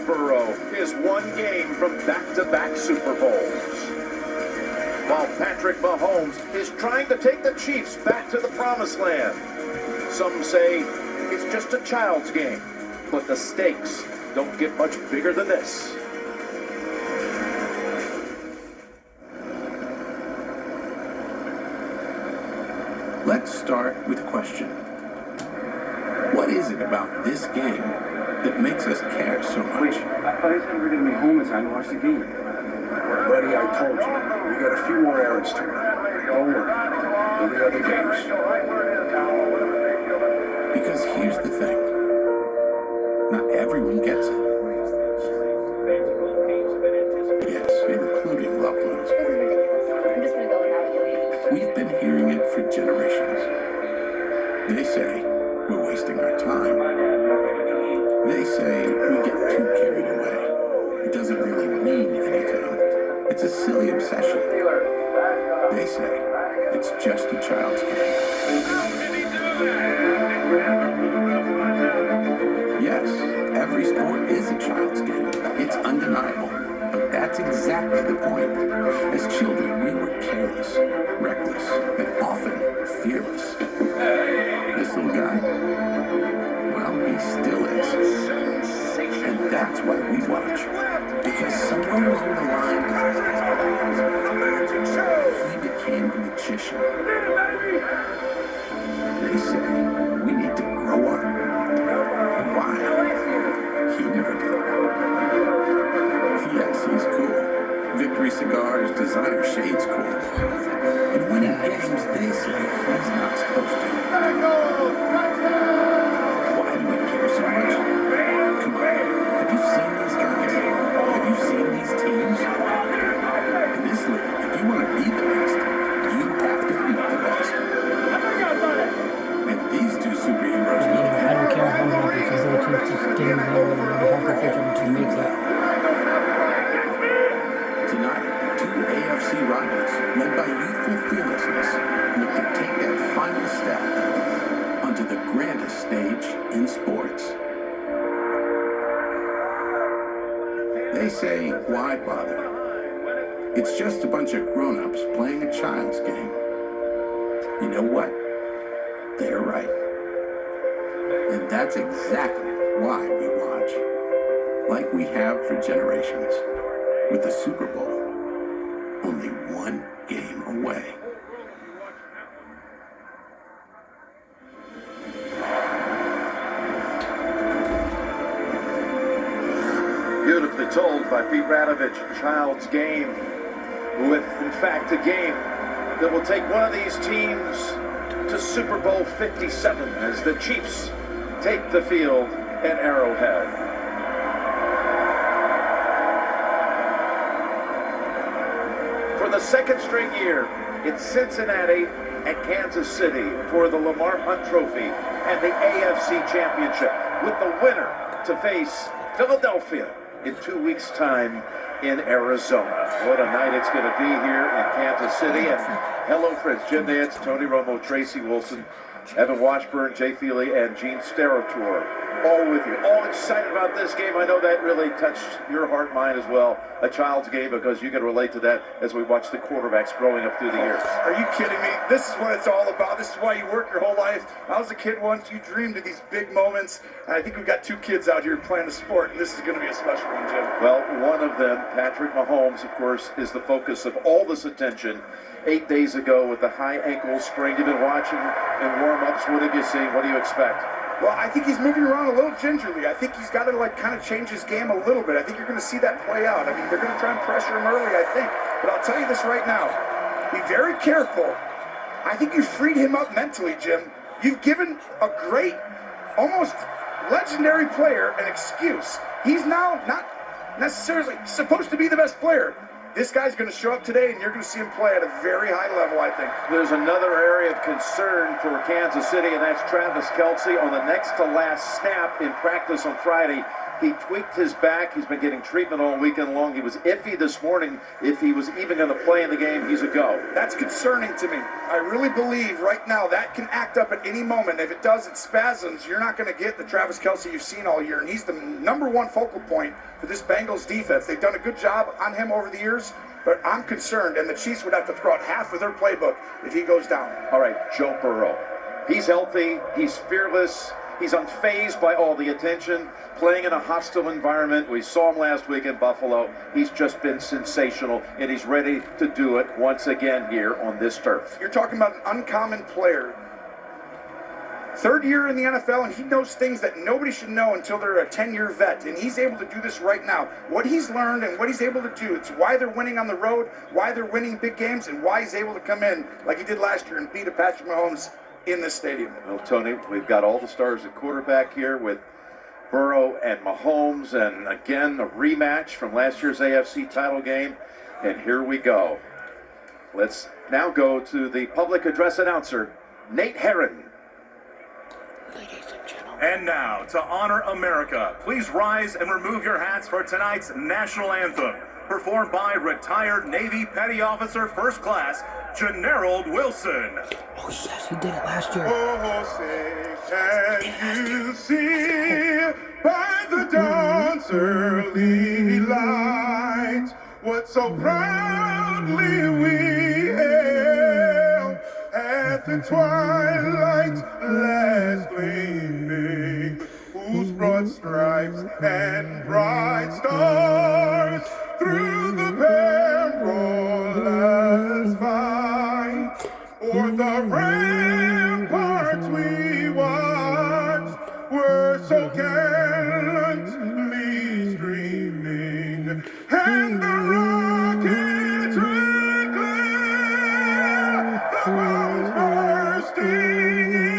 Burrow is one game from back-to-back Super Bowls, while Patrick Mahomes is trying to take the Chiefs back to the promised land. Some say it's just a child's game, but the stakes don't get much bigger than this. Let's start with a question. What is it about this game that makes us care so much? I thought he said we were going to be home in time to watch the game. Buddy, I told you, we got a few more errands to run. Don't worry, there'll be other games. Because here's the thing. Not everyone gets it. Yes, including loved ones. I'm just gonna go without you. We've been hearing it for generations. They say we're wasting our time. They say we get too carried away. It doesn't really mean anything. It's a silly obsession. They say it's just a child's game. Yes, every sport is a child's game. It's undeniable. But that's exactly the point. As children, we were careless, reckless, and often fearless. This little guy, well, he still is. And that's why we watch. Because somewhere along the line, he became a magician. They say we need to grow up. Why? He never did. Yes, he's cool. Victory cigars, designer shades cool. And winning games, they say he's not supposed to. Why do we care so much? Come on, have you seen these guys? Have you seen these teams? In this league, if you want to be the best, you have to beat the best. And these two superheroes know that. I don't care how happy because the other team's just getting better and I'll be happy if whichever team makes it. Tonight, two AFC rivals, led by youthful fearlessness, look to take that final step onto the grandest stage in sports. They say, why bother? It's just a bunch of grown-ups playing a child's game. You know what? They're right. And that's exactly why we watch. Like we have for generations. With the Super Bowl only one game away. Beautifully told by Pete Radovich, child's game, with, in fact, a game that will take one of these teams to Super Bowl 57 as the Chiefs take the field at Arrowhead. For the second straight year, it's Cincinnati and Kansas City for the Lamar Hunt Trophy and the AFC Championship, with the winner to face Philadelphia in 2 weeks' time in Arizona. What a night it's going to be here in Kansas City. And hello, friends. Jim Nance, Tony Romo, Tracy Wilson, Evan Washburn, Jay Feely, and Gene Steratore, all with you. All excited about this game. I know that really touched your heart, mine as well. A child's game, because you can relate to that as we watch the quarterbacks growing up through the years. Are you kidding me? This is what it's all about. This is why you work your whole life. I was a kid once. You dreamed of these big moments. And I think we've got two kids out here playing a sport, and this is going to be a special one, Jim. Well, one of them, Patrick Mahomes, of course, is the focus of all this attention. 8 days ago with the high ankle sprain. You've been watching in warm-ups. What did you see? What do you expect? Well, I think he's moving around a little gingerly. I think he's got to kind of change his game a little bit. I think you're going to see that play out. I mean, they're going to try and pressure him early, I think. But I'll tell you this right now. Be very careful. I think you freed him up mentally, Jim. You've given a great, almost legendary player an excuse. He's now not necessarily supposed to be the best player. this guy's going to show up today, and you're going to see him play at a very high level, I think. There's another area of concern for Kansas City, and that's Travis Kelce. On the next to last snap in practice on Friday, he tweaked his back. He's been getting treatment all weekend long. He was iffy this morning. If he was even going to play in the game, he's a go. That's concerning to me. I really believe right now that can act up at any moment. If it does, it spasms. You're not going to get the Travis Kelce you've seen all year, and he's the number one focal point for this Bengals defense. They've done a good job on him over the years, but I'm concerned, and the Chiefs would have to throw out half of their playbook if he goes down. All right, Joe Burrow. He's healthy. He's fearless. He's unfazed by all the attention, playing in a hostile environment. We saw him last week in Buffalo. He's just been sensational, and he's ready to do it once again here on this turf. You're talking about an uncommon player. Third year in the NFL, and he knows things that nobody should know until they're a 10-year vet, and he's able to do this right now. What he's learned and what he's able to do, it's why they're winning on the road, why they're winning big games, and why he's able to come in like he did last year and beat a Patrick Mahomes in this stadium. Well, Tony, we've got all the stars at quarterback here with Burrow and Mahomes, and again, a rematch from last year's AFC title game, and here we go. Let's now go to the public address announcer, Nate Herron. And now, to honor America, please rise and remove your hats for tonight's national anthem, performed by retired Navy Petty Officer First Class, General Wilson. Oh, yes, he did it last year. Oh, say, can you see by the dawn's early light what so proudly we hailed at the twilight's last gleaming, whose broad stripes and bright stars through the perilous fight o'er the ramparts we watched were so gallantly streaming, and the rockets red glare, the bombs bursting in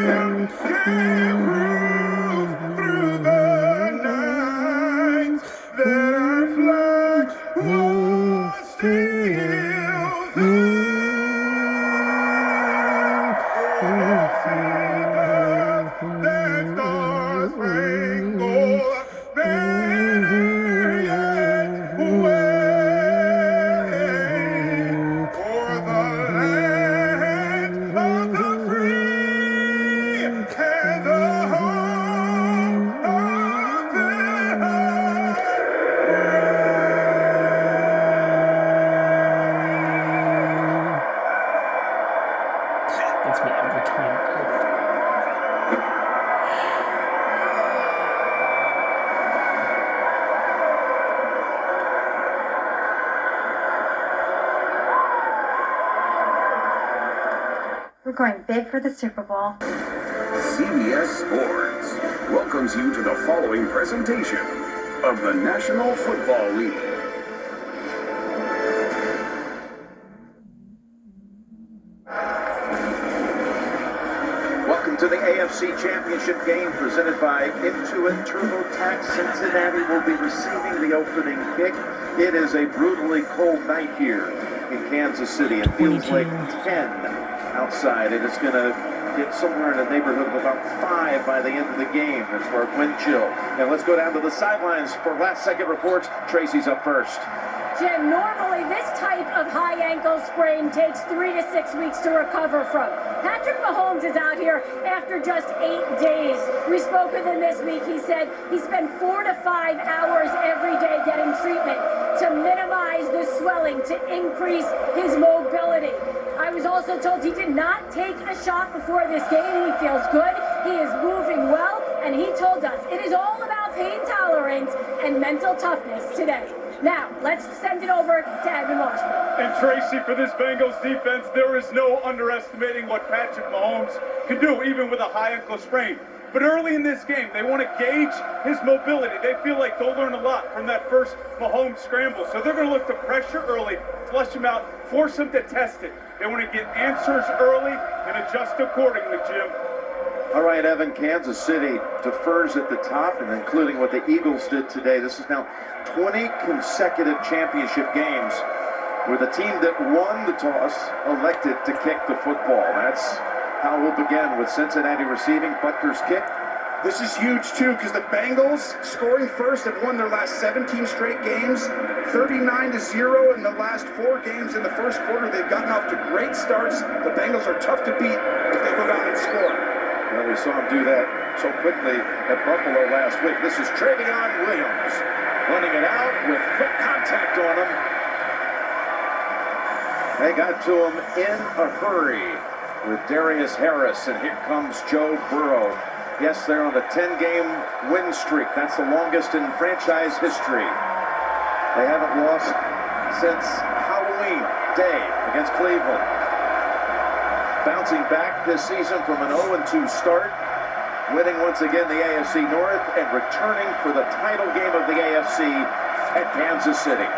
air, gave proof through the night that our flag was still there. That star-spangled banner yet waved o'er the land of the free and the home of the high. Gets me every time. We're going big for the Super Bowl. CBS Sports welcomes you to the following presentation of the National Football League. Welcome to the AFC Championship game presented by Intuit TurboTax. Cincinnati will be receiving the opening kick. It is a brutally cold night here in Kansas City. It feels like 10 outside, and it's going to get somewhere in the neighborhood of about 5 by the end of the game as far as wind chill. And let's go down to the sidelines for last-second reports. Tracy's up first. Jim, normally this type of high ankle sprain takes 3 to 6 weeks to recover from. Patrick Mahomes is out here after just 8 days. We spoke with him this week. He said he spent 4 to 5 hours every day getting treatment to minimize the swelling, to increase his mobility. I was also told he did not take a shot before this game. He feels good. He is moving well. And he told us it is all about pain tolerance and mental toughness today. Now, let's send it over to Evan Washburn. And Tracy, for this Bengals defense, there is no underestimating what Patrick Mahomes can do, even with a high ankle sprain. But early in this game, they want to gauge his mobility. They feel like they'll learn a lot from that first Mahomes scramble. So they're going to look to pressure early, flush him out, force him to test it. They want to get answers early and adjust accordingly, Jim. All right, Evan, Kansas City defers at the top, and including what the Eagles did today. This is now 20 consecutive championship games where the team that won the toss elected to kick the football. That's how we'll begin with Cincinnati receiving Butker's kick. This is huge, too, because the Bengals, scoring first, have won their last 17 straight games, 39-0 in the last 4 games in the first quarter. They've gotten off to great starts. The Bengals are tough to beat if they go down and score. Well, we saw him do that so quickly at Buffalo last week. This is Travion Williams running it out with quick contact on him. They got to him in a hurry with Darius Harris, and here comes Joe Burrow. Yes, they're on a 10-game win streak. That's the longest in franchise history. They haven't lost since Halloween Day against Cleveland. Bouncing back this season from an 0-2 start, winning once again the AFC North and returning for the title game of the AFC at Kansas City.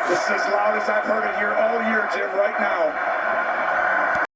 This is as loud as I've heard it here all year, Jim, right now.